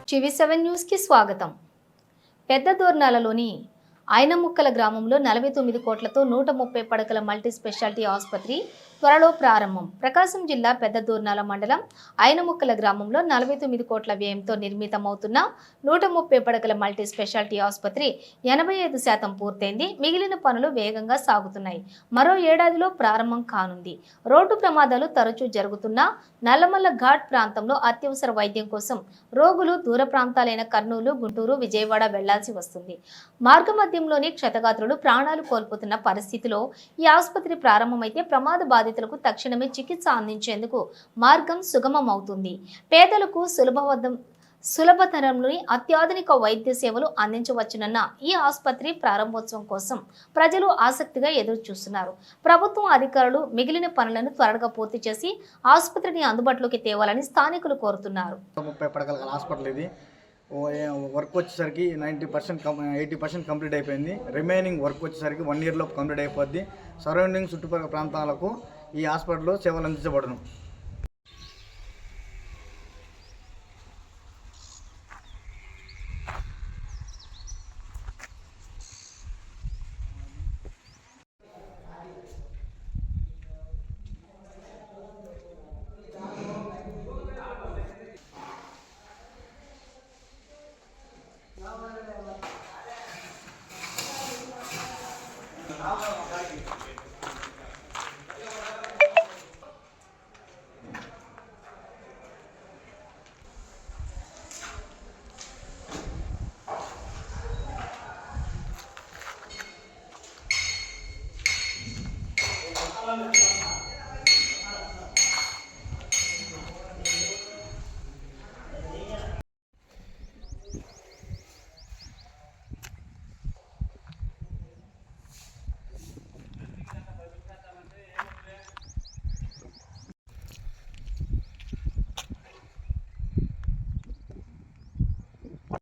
TV7 న్యూస్కి స్వాగతం. పెద్ద దోర్నాలలోని ఐనముక్కల గ్రామంలో 49 కోట్లతో 130 పడకల మల్టీ స్పెషాలిటీ ఆసుపత్రి త్వరలో ప్రారంభం. ప్రకాశం జిల్లా పెద్ద దోర్నాల మండలం ఐనముక్కల గ్రామంలో 49 కోట్ల వ్యయంతో నిర్మితమవుతున్న 130 పడకల మల్టీ స్పెషాలిటీ ఆసుపత్రి 85% పూర్తయింది. మిగిలిన పనులు వేగంగా సాగుతున్నాయి. మరో ఏడాదిలో ప్రారంభం కానుంది. రోడ్డు ప్రమాదాలు తరచూ జరుగుతున్న నల్లమల్ల ఘాట్ ప్రాంతంలో అత్యవసర వైద్యం కోసం రోగులు దూర ప్రాంతాలైన కర్నూలు, గుంటూరు, విజయవాడ వెళ్లాల్సి వస్తుంది. మార్గమధ్యంలోని క్షతగాత్రులు ప్రాణాలు కోల్పోతున్న పరిస్థితిలో ఈ ఆసుపత్రి ప్రారంభమైతే ప్రమాద బాధితులకు తక్షణమే చికిత్స అందించేందుకు మార్గం సుగమమవుతుంది. పేదలకు సులభతరంలోని అత్యాధునిక వైద్య సేవలు అందించవచ్చునన్న ఈ ఆసుపత్రి ప్రారంభోత్సవం కోసం ప్రజలు ఆసక్తిగా ఎదురు చూస్తున్నారు. ప్రభుత్వం అధికారులు మిగిలిన పనులను త్వరగా పూర్తి చేసి ఆసుపత్రిని అందుబాటులోకి తేవాలని స్థానికులు కోరుతున్నారు. 30 పడకల హాస్పిటల్ ఇది. వర్క్ వచ్చేసరికి 80% కంప్లీట్ అయిపోయింది. రిమైనింగ్ వర్క్ వచ్చేసరికి 1 year లోపు కంప్లీట్ అయిపోద్ది. సరౌండింగ్ చుట్టుపక్కల ప్రాంతాలకు ఈ హాస్పిటల్లో సేవలు అందించబడును.